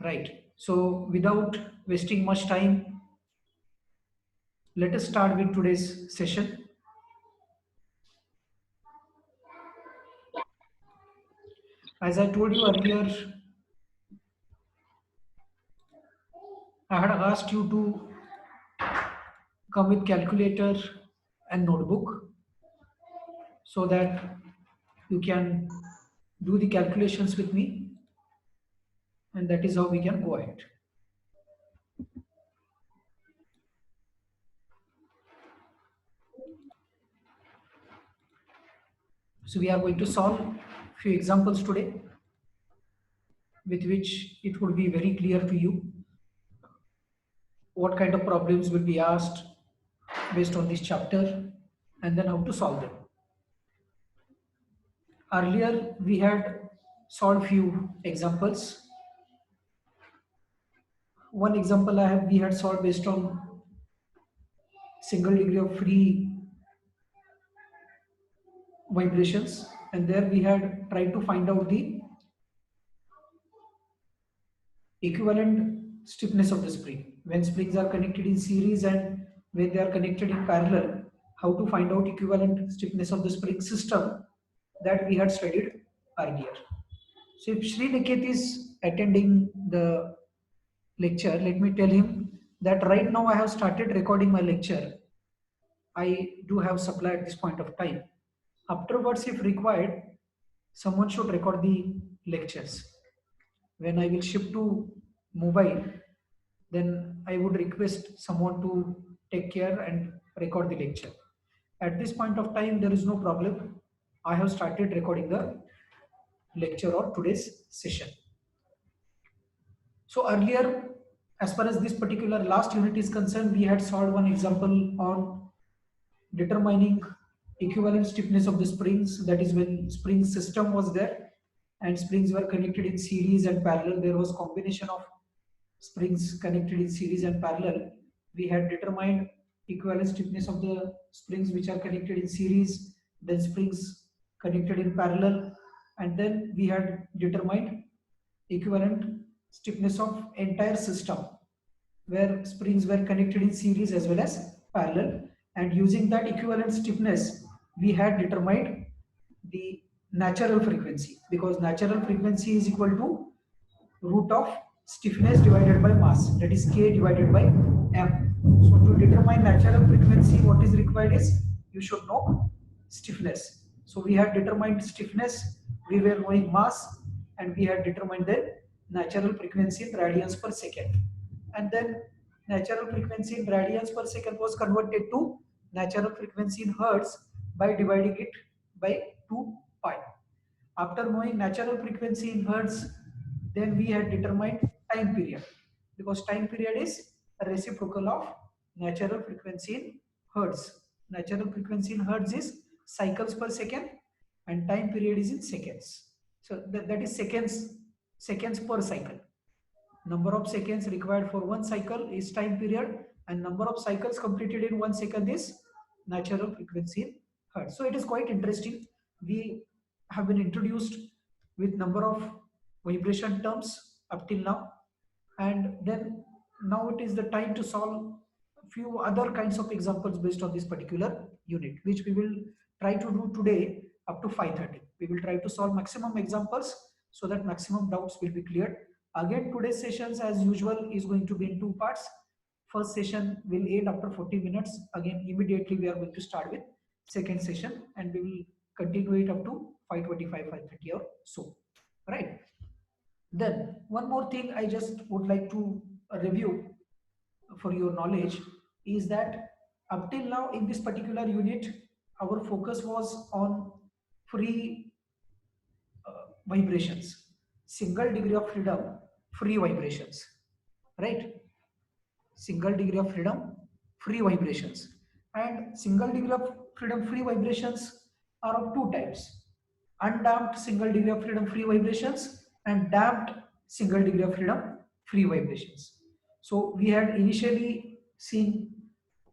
Right. So without wasting much time, let us start with today's session. As I told you earlier, I had asked you to come with calculator and notebook so that you can do the calculations with me, and that is how we can go ahead. So we are going to solve few examples today with which it would be very clear to you what kind of problems will be asked based on this chapter and then how to solve them. Earlier we had solved few examples. One example we had solved based on single degree of free vibrations, and there we had tried to find out the equivalent stiffness of the spring when springs are connected in series and when they are connected in parallel. How to find out equivalent stiffness of the spring system, that we had studied earlier. So if Sri Niket is attending the lecture, let me tell him that right now I have started recording my lecture. I do have supply at this point of time. Afterwards, if required, someone should record the lectures. When I will shift to mobile, then I would request someone to take care and record the lecture. At this point of time, there is no problem. I have started recording the lecture or today's session. So earlier, as far as this particular last unit is concerned, we had solved one example on determining equivalent stiffness of the springs. That is when spring system was there and springs were connected in series and parallel. There was combination of springs connected in series and parallel. We had determined equivalent stiffness of the springs which are connected in series, then springs connected in parallel, and then we had determined equivalent stiffness of entire system where springs were connected in series as well as parallel, and using that equivalent stiffness we had determined the natural frequency, because natural frequency is equal to root of stiffness divided by mass, that is k divided by m. So to determine natural frequency, what is required is you should know stiffness. So we had determined stiffness, we were knowing mass, and we had determined the natural frequency in radians per second. And then natural frequency in radians per second was converted to natural frequency in hertz by dividing it by 2 pi. After knowing natural frequency in hertz, then we had determined time period, because time period is a reciprocal of natural frequency in hertz. Natural frequency in hertz is cycles per second and time period is in seconds. So that is seconds per cycle. Number of seconds required for one cycle is time period, and number of cycles completed in 1 second is natural frequency in hertz. So it is quite interesting. We have been introduced with number of vibration terms up till now, and then now it is the time to solve a few other kinds of examples based on this particular unit, which we will try to do today up to 5:30. We will try to solve maximum examples so that maximum doubts will be cleared. Again, today's sessions as usual is going to be in two parts. First session will end after 40 minutes. Again, immediately we are going to start with second session and we will continue it up to 5:25, 5:30 or so. Right. Then one more thing I just would like to review for your knowledge is that up till now in this particular unit, our focus was on free vibrations, single degree of freedom, free vibrations, right? Single degree of freedom, free vibrations. And single degree of freedom, free vibrations are of two types: undamped single degree of freedom, free vibrations, and damped single degree of freedom, free vibrations. So we had initially seen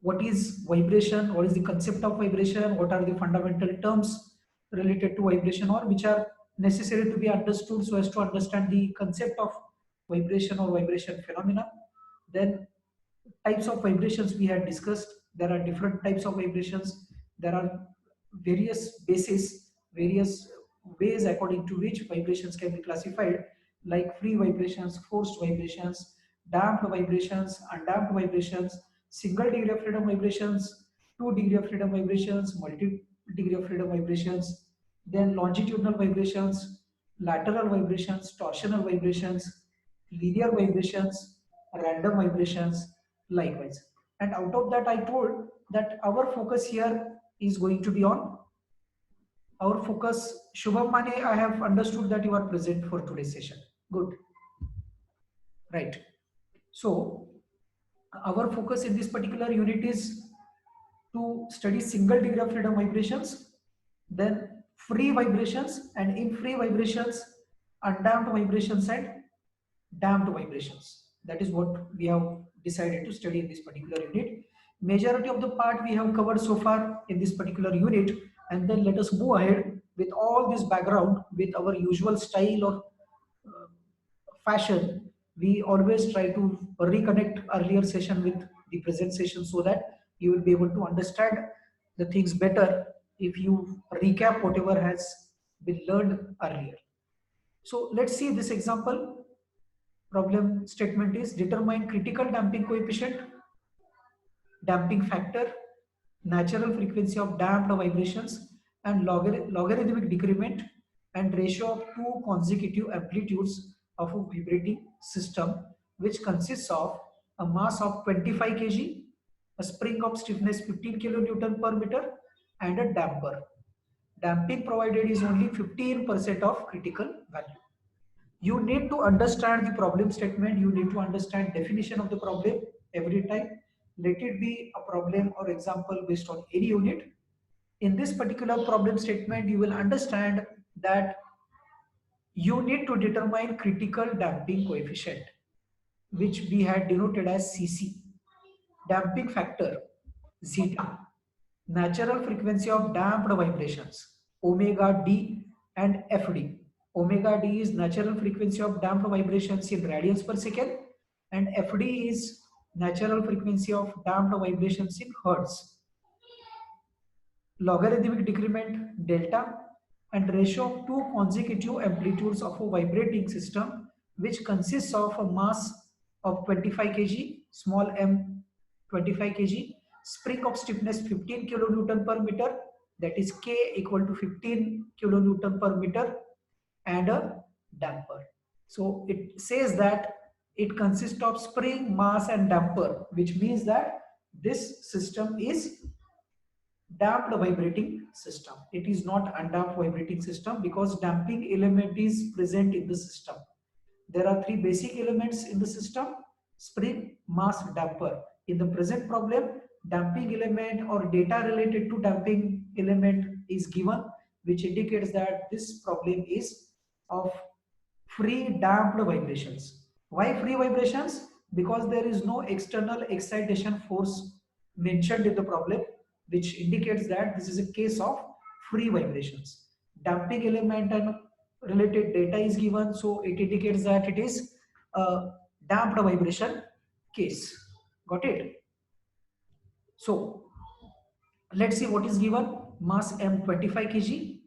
what is vibration, what is the concept of vibration, what are the fundamental terms related to vibration or which are necessary to be understood so as to understand the concept of vibration or vibration phenomena. Then types of vibrations we had discussed. There are different types of vibrations. There are various bases, various ways according to which vibrations can be classified, like free vibrations, forced vibrations, damped vibrations, undamped vibrations, single degree of freedom vibrations, 2 degree of freedom vibrations, multi degree of freedom vibrations, then longitudinal vibrations, lateral vibrations, torsional vibrations, linear vibrations, random vibrations, likewise. And out of that, I told that our focus here is going to be on our focus. Shubham Mane, I have understood that you are present for today's session. Good. Right. So our focus in this particular unit is to study single degree of freedom vibrations, then free vibrations, and in free vibrations, undamped vibrations and damped vibrations. That is what we have decided to study in this particular unit. Majority of the part we have covered so far in this particular unit, and then let us move ahead with all this background with our usual style or fashion. We always try to reconnect earlier session with the present session so that you will be able to understand the things better if you recap whatever has been learned earlier. So let's see this example. Problem statement is determine critical damping coefficient, damping factor, natural frequency of damped vibrations, and logarithmic decrement and ratio of two consecutive amplitudes of a vibrating system, which consists of a mass of 25 kg, a spring of stiffness 15 kilonewton per meter, and a damper. Damping provided is only 15% of critical value. You need to understand the problem statement. You need to understand definition of the problem every time. Let it be a problem or example based on any unit. In this particular problem statement, you will understand that you need to determine critical damping coefficient, which we had denoted as CC, damping factor zeta, natural frequency of damped vibrations omega d and fd. Omega d is natural frequency of damped vibrations in radians per second, and fd is natural frequency of damped vibrations in hertz. Logarithmic decrement delta, and ratio of two consecutive amplitudes of a vibrating system, which consists of a mass of 25 kg, small m 25 kg, spring of stiffness 15 kilonewton per meter, that is K equal to 15 kilonewton per meter, and a damper. So it says that it consists of spring, mass, and damper, which means that this system is damped vibrating system. It is not undamped vibrating system because damping element is present in the system. There are three basic elements in the system: spring, mass, damper. In the present problem, damping element or data related to damping element is given, which indicates that this problem is of free damped vibrations. Why free vibrations? Because there is no external excitation force mentioned in the problem, which indicates that this is a case of free vibrations. Damping element and related data is given, so it indicates that it is a damped vibration case. Got it? So let's see what is given. Mass m 25 kg,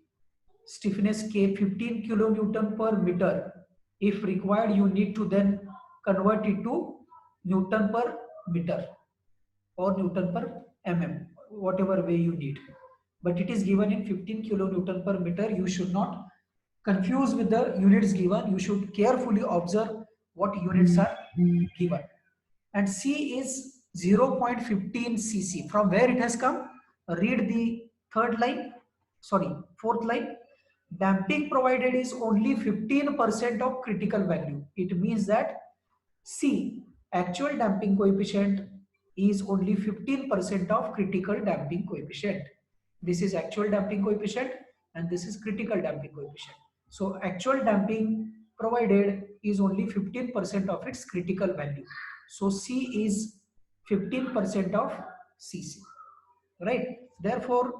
stiffness K 15 kilonewton per meter. If required, you need to then convert it to Newton per meter or Newton per mm, whatever way you need. But it is given in 15 kilonewton per meter. You should not confuse with the units given. You should carefully observe what units are given. And C is 0.15 cc. From where it has come? Read the fourth line. Damping provided is only 15% of critical value. It means that C, actual damping coefficient, is only 15% of critical damping coefficient. This is actual damping coefficient and this is critical damping coefficient. So actual damping provided is only 15% of its critical value. So C is 15% of CC, right? Therefore,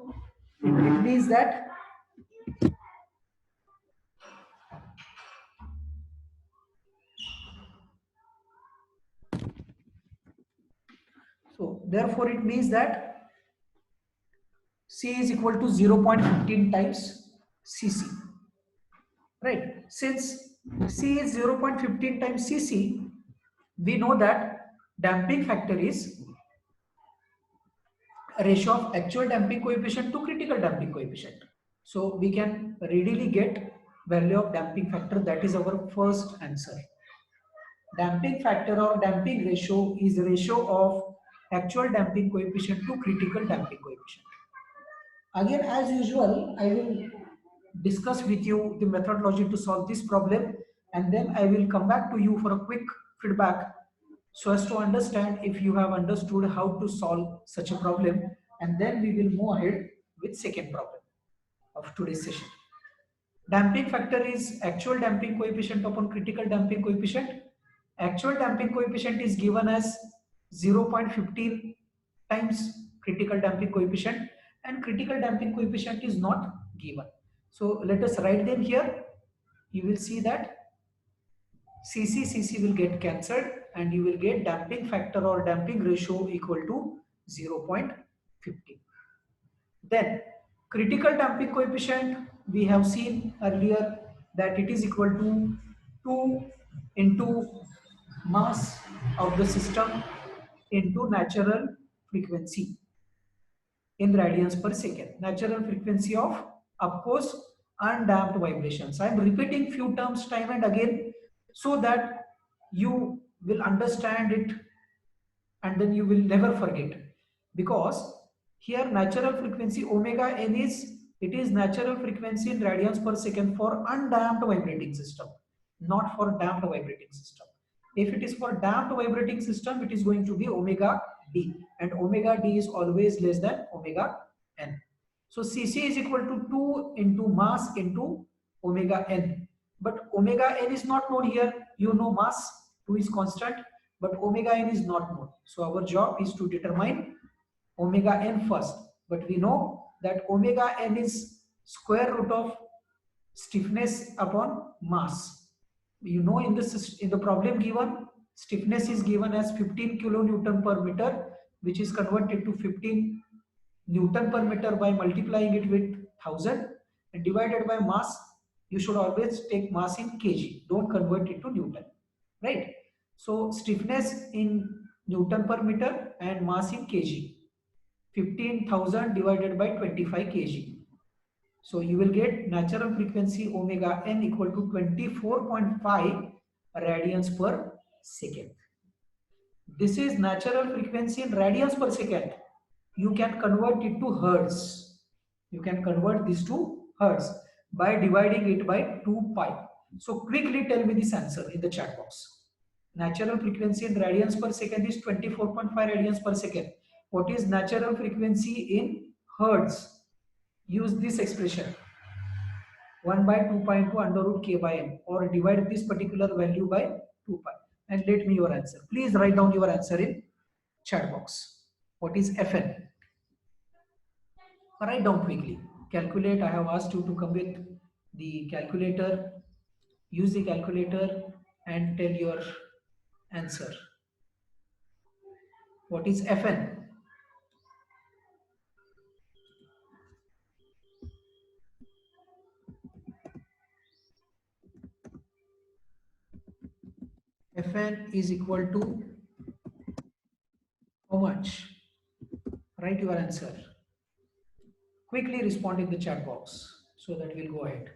it means that So therefore it means that C is equal to 0.15 times Cc, right? Since C is 0.15 times Cc, we know that damping factor is a ratio of actual damping coefficient to critical damping coefficient. So we can readily get value of damping factor. That is our first answer. Damping factor or damping ratio is the ratio of actual damping coefficient to critical damping coefficient. Again, as usual, I will discuss with you the methodology to solve this problem, and then I will come back to you for a quick feedback so as to understand if you have understood how to solve such a problem, and then we will move ahead with second problem of today's session. Damping factor is actual damping coefficient upon critical damping coefficient. Actual damping coefficient is given as 0.15 times critical damping coefficient, and critical damping coefficient is not given. So let us write them here. You will see that Cc will get cancelled and you will get damping factor or damping ratio equal to 0.15. Then critical damping coefficient, we have seen earlier that it is equal to 2 into mass of the system into natural frequency in radians per second. Natural frequency of course, undamped vibrations. I am repeating few terms time and again so that you will understand it and then you will never forget, because here natural frequency omega n is natural frequency in radians per second for undamped vibrating system, not for damped vibrating system. If it is for damped vibrating system, it is going to be omega d, and omega d is always less than omega n. So Cc is equal to 2 into mass into omega n, but omega n is not known here. You know mass 2 is constant, but omega n is not known. So our job is to determine omega n first, but we know that omega n is square root of stiffness upon mass. You know, in the problem given, stiffness is given as 15 kilonewton per meter, which is converted to 15 Newton per meter by multiplying it with 1000 and divided by mass. You should always take mass in kg, don't convert it to Newton, right? So stiffness in Newton per meter and mass in kg. 15,000 divided by 25 kg. So you will get natural frequency omega n equal to 24.5 radians per second. This is natural frequency in radians per second. You can convert it to hertz. You can convert this to hertz by dividing it by 2 pi. So quickly tell me this answer in the chat box. Natural frequency in radians per second is 24.5 radians per second. What is natural frequency in hertz? Use this expression, 1 by 2 pi into under root k by m, or divide this particular value by 2 pi and let me your answer. Please write down your answer in chat box. What is Fn? Write down quickly. Calculate. I have asked you to come with the calculator. Use the calculator and tell your answer. What is Fn? Fn is equal to how much? Write your answer. Quickly respond in the chat box so that we'll go ahead.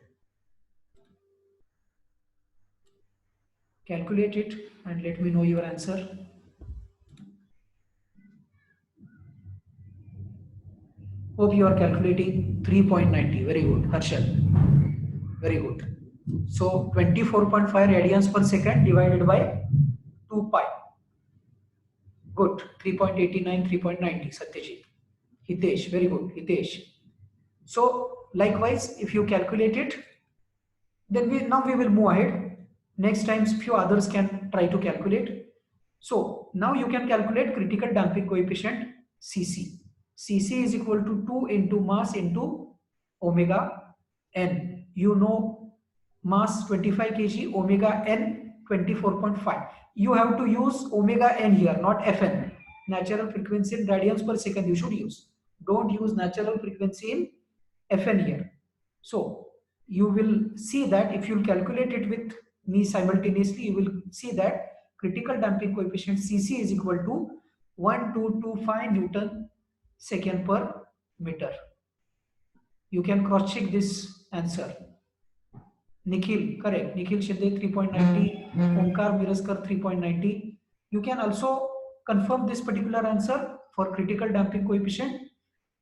Calculate it and let me know your answer. Hope you are calculating 3.90. Very good, Harshal. Very good. So 24.5 radians per second divided by 2 pi. Good. 3.89, 3.90. Satyajit. Hitesh. Very good. Hitesh. So likewise, if you calculate it, then we will move ahead. Next time, few others can try to calculate. So now you can calculate critical damping coefficient Cc. Cc is equal to 2 into mass into omega n. You know mass 25 kg, omega n 24.5. You have to use omega n here, not Fn. natural frequency in radians per second you should use. Don't use natural frequency in Fn here. So you will see that if you calculate it with me simultaneously, you will see that critical damping coefficient Cc is equal to 1225 Newton second per meter. You can cross check this answer. Nikhil, correct. Nikhil Shinde 3.90, Omkar Miraskar 3.90. You can also confirm this particular answer for critical damping coefficient.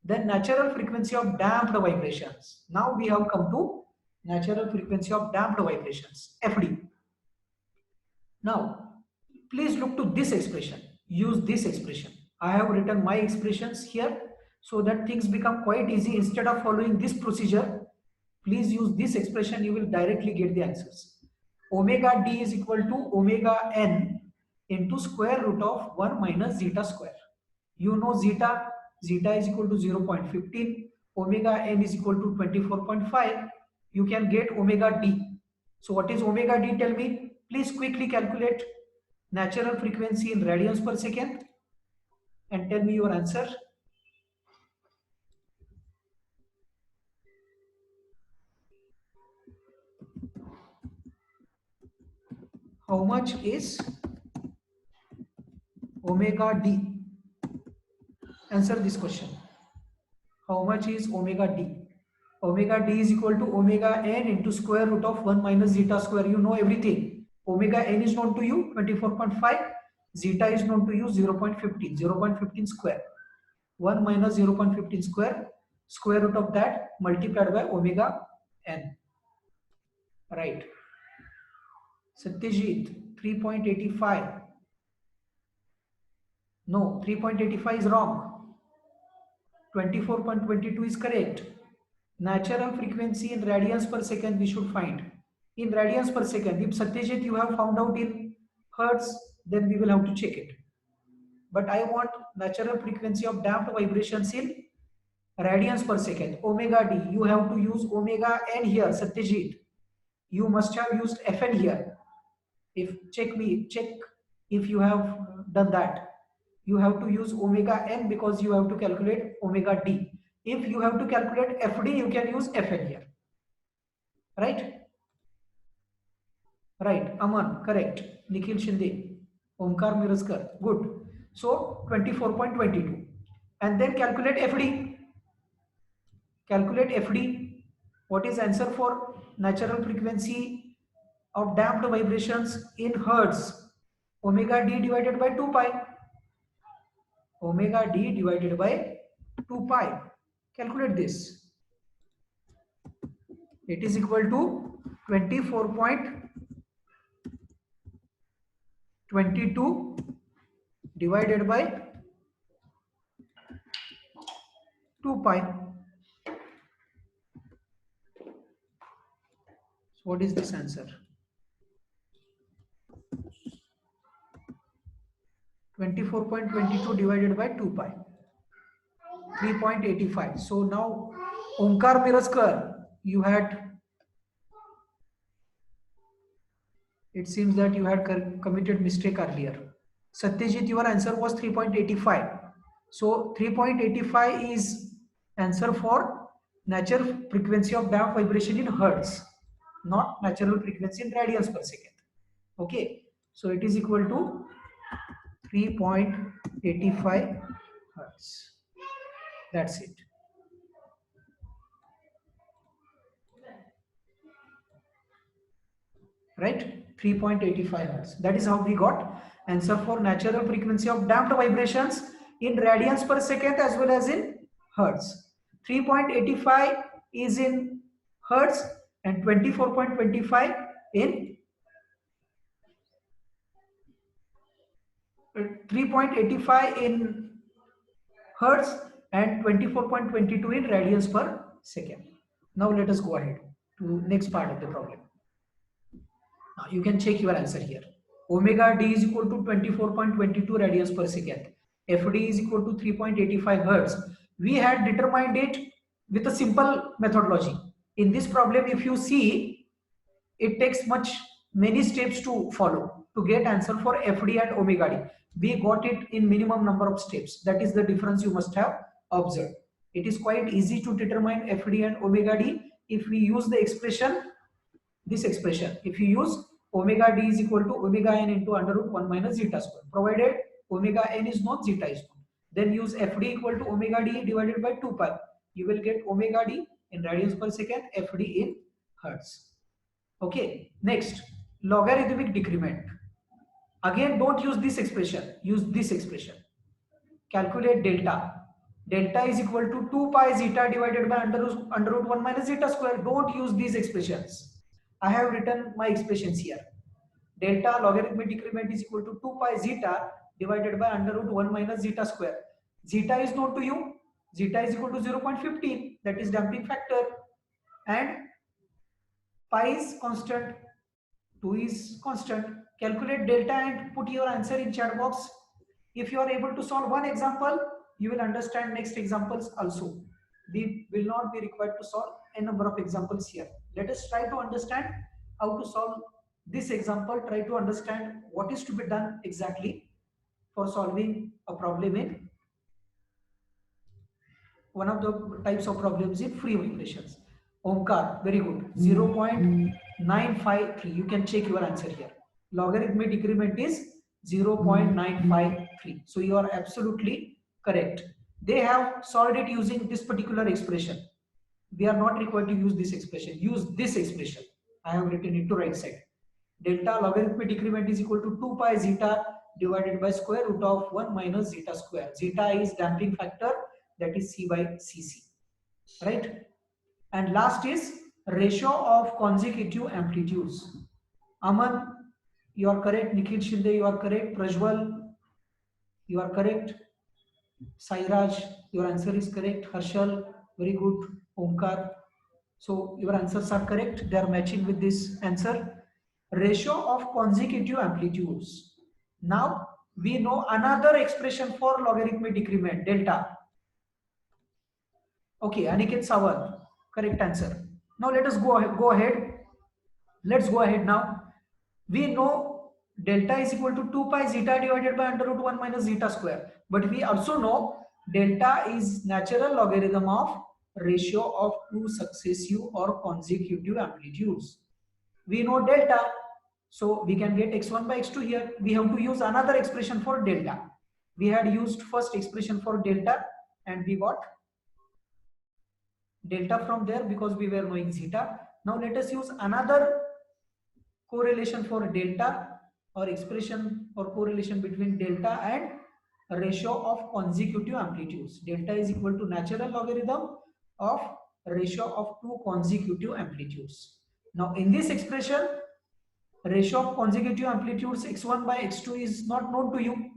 Then natural frequency of damped vibrations. Now we have come to natural frequency of damped vibrations, FD. Now, please look to this expression. Use this expression. I have written my expressions here so that things become quite easy. Instead of following this procedure, please use this expression. You will directly get the answers. Omega d is equal to omega n into square root of 1 minus zeta square. You know zeta. Zeta is equal to 0.15. Omega n is equal to 24.5. You can get omega d. So what is omega d? Tell me. Please quickly calculate natural frequency in radians per second and tell me your answer. How much is omega d? Answer this question. How much is omega d? Omega d is equal to omega n into square root of 1 minus zeta square. You know everything. Omega n is known to you 24.5. Zeta is known to you 0.15. 0.15 square. 1 minus 0.15 square. Square root of that multiplied by omega n. Right. Satyajit 3.85. No, 3.85 is wrong. 24.22 is correct. Natural frequency in radians per second we should find. In radians per second. If Satyajit you have found out in hertz, then we will have to check it. But I want natural frequency of damped vibrations in radians per second. Omega d. You have to use omega n here, Satyajit. You must have used Fn here. Check if you have done that. You have to use omega n because you have to calculate omega d. If you have to calculate FD, you can use Fn here. Right? Right. Aman, correct. Nikhil Shinde. Omkar Miraskar. Good. So 24.22. And then calculate FD. Calculate FD. What is answer for natural frequency of damped vibrations in hertz? Omega d divided by 2 pi. Omega d divided by 2 pi. Calculate this. It is equal to 24.22 divided by 2 pi. So what is this answer? 24.22 divided by 2 pi. 3.85. So now Omkar Miraskar, you had, it seems that you had committed mistake earlier. Satyajit, your answer was 3.85. So 3.85 is answer for natural frequency of damped vibration in hertz, not natural frequency in radians per second. Okay, so it is equal to 3.85 hertz. That's it. Right? 3.85 hertz. That is how we got answer for natural frequency of damped vibrations in radians per second as well as in hertz. 3.85 is in hertz and 24.25 in 3.85 in hertz and 24.22 in radians per second. Now let us go ahead to next part of the problem. Now you can check your answer here. Omega d is equal to 24.22 radians per second. FD is equal to 3.85 hertz. We had determined it with a simple methodology. In this problem, if you see, it takes many steps to follow. to get answer for FD and omega d. We got it in minimum number of steps. That is the difference you must have observed. It is quite easy to determine FD and omega d if we use the expression, this expression. If you use omega d is equal to omega n into under root 1 minus zeta square, provided omega n is known, zeta is known. Then use FD equal to omega d divided by 2 pi. You will get omega d in radians per second, FD in hertz. Okay, next, logarithmic decrement. Again, don't use this expression, use this expression. Calculate delta. Delta is equal to 2 pi zeta divided by under root 1 minus zeta square. Don't use these expressions. I have written my expressions here. Delta logarithmic decrement is equal to 2 pi zeta divided by under root 1 minus zeta square. Zeta is known to you. Zeta is equal to 0.15. That is damping factor. And pi is constant. 2 is constant. Calculate delta and put your answer in chat box. If you are able to solve one example, you will understand next examples also. We will not be required to solve a number of examples here. Let us try to understand how to solve this example. Try to understand what is to be done exactly for solving a problem in one of the types of problems in free vibrations. Omkar, very good. 0.953. You can check your answer here. Logarithmic decrement is 0.953. So you are absolutely correct. They have solved it using this particular expression. We are not required to use this expression. Use this expression. I have written it to right side. Delta logarithmic decrement is equal to 2 pi zeta divided by square root of 1 minus zeta square. Zeta is damping factor, that is C by Cc. Right? And last is ratio of consecutive amplitudes. Aman, you are correct. Nikhil Shinde, you are correct. Prajwal, you are correct. Sairaj, your answer is correct. Harshal, very good. Omkar. So your answers are correct. They are matching with this answer. Ratio of consecutive amplitudes. Now we know another expression for logarithmic decrement, delta. Okay, Aniket Sawant, correct answer. Now let us go ahead. Let's go ahead now. We know delta is equal to 2 pi zeta divided by under root 1 minus zeta square. But we also know delta is natural logarithm of ratio of two successive or consecutive amplitudes. We know delta, so we can get x1 by x2 here. We have to use another expression for delta. We had used first expression for delta and we got delta from there because we were knowing zeta. Now let us use another correlation for delta or expression or correlation between delta and ratio of consecutive amplitudes. Delta is equal to natural logarithm of ratio of two consecutive amplitudes. Now in this expression, ratio of consecutive amplitudes x1 by x2 is not known to you.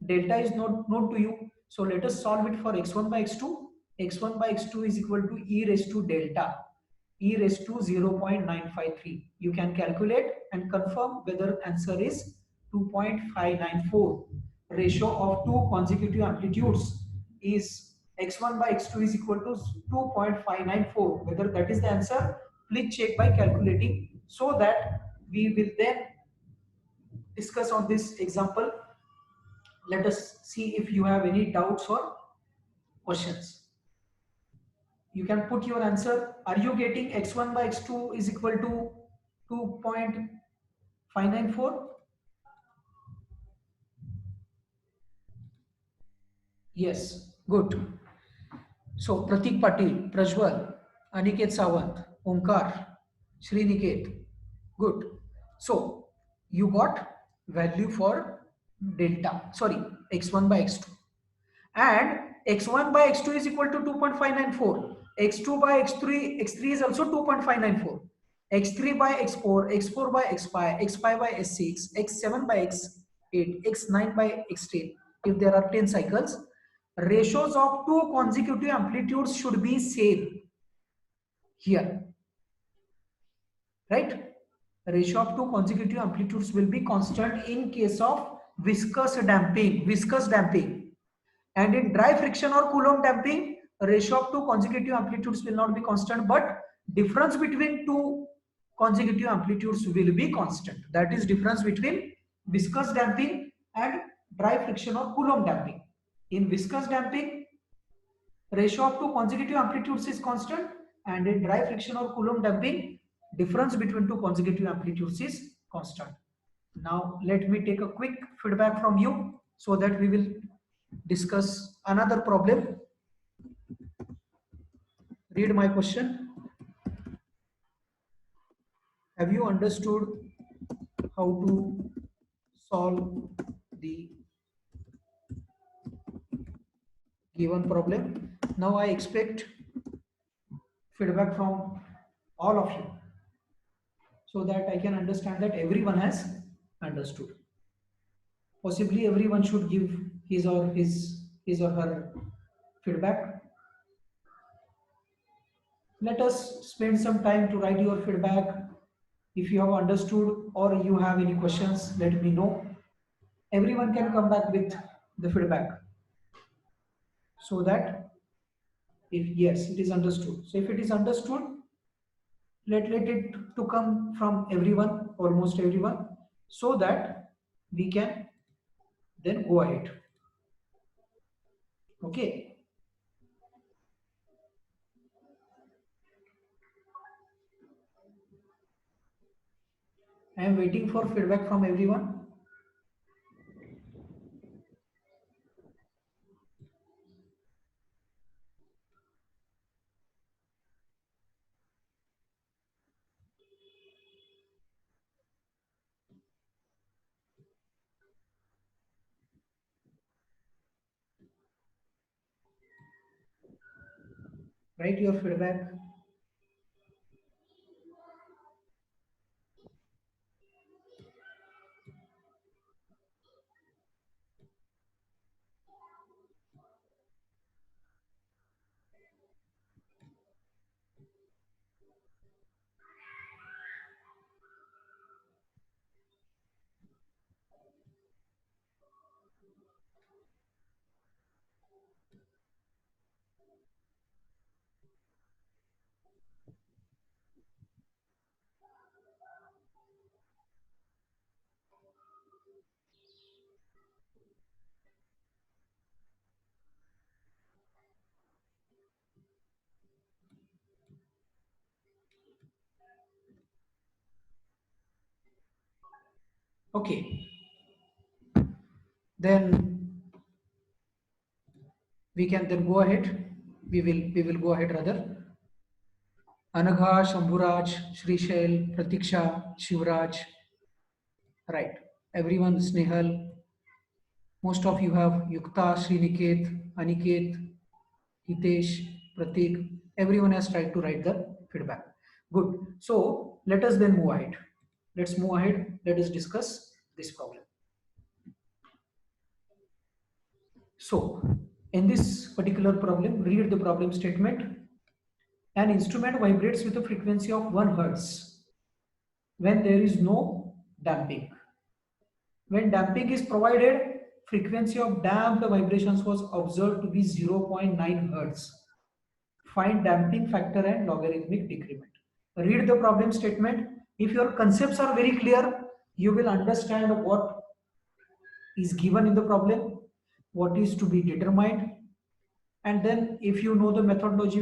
Delta is not known to you. So let us solve it for x1 by x2. x1 by x2 is equal to e raised to delta, e raised to 0.953. You can calculate and confirm whether answer is 2.594. Ratio of two consecutive amplitudes is x1 by x2 is equal to 2.594. Whether that is the answer, please check by calculating so that we will then discuss on this example. Let us see if you have any doubts or questions. You can put your answer. Are you getting x1 by x2 is equal to 2.594? Yes, good. So Pratik Patil, Prajwal, Aniket Sawant, Omkar, Sriniket. Good. So you got value for delta, sorry, x1 by x2. And x1 by x2 is equal to 2.594. x2 by x3 is also 2.594. x3 by x4, x4 by x5, x5 by x6, x7 by x8, x9 by x10. If there are 10 cycles, ratios of two consecutive amplitudes should be same here, right? Ratio of two consecutive amplitudes will be constant in case of viscous damping. And in dry friction or Coulomb damping, ratio of two consecutive amplitudes will not be constant, but difference between two consecutive amplitudes will be constant. That is difference between viscous damping and dry friction or Coulomb damping. In viscous damping, ratio of two consecutive amplitudes is constant, and in dry friction or Coulomb damping, difference between two consecutive amplitudes is constant. Now let me take a quick feedback from you so that we will discuss another problem. Read my question. Have you understood how to solve the given problem? Now I expect feedback from all of you so that I can understand that everyone has understood. Possibly everyone should give his or her feedback. Let us spend some time to write your feedback. If you have understood or you have any questions, let me know. Everyone can come back with the feedback so that if yes, it is understood. So if it is understood, let it to come from everyone, almost everyone, so that we can then go ahead. Okay. I am waiting for feedback from everyone. Write your feedback. Okay. Then we can then go ahead. We will go ahead rather. Anagha, Shambhuraj, Shrishel, Pratiksha, Shivraj. Right. Everyone, Snehal. Most of you have Yukta, Sriniket, Aniket, Hitesh, Pratik. Everyone has tried to write the feedback. Good. So let us then move ahead. Let's move ahead. Let us discuss this problem. So in this particular problem, read the problem statement. An instrument vibrates with a frequency of 1 Hertz when there is no damping. When damping is provided, frequency of damped vibrations was observed to be 0.9 Hertz. Find damping factor and logarithmic decrement. Read the problem statement. If your concepts are very clear, you will understand what is given in the problem, what is to be determined, and then if you know the methodology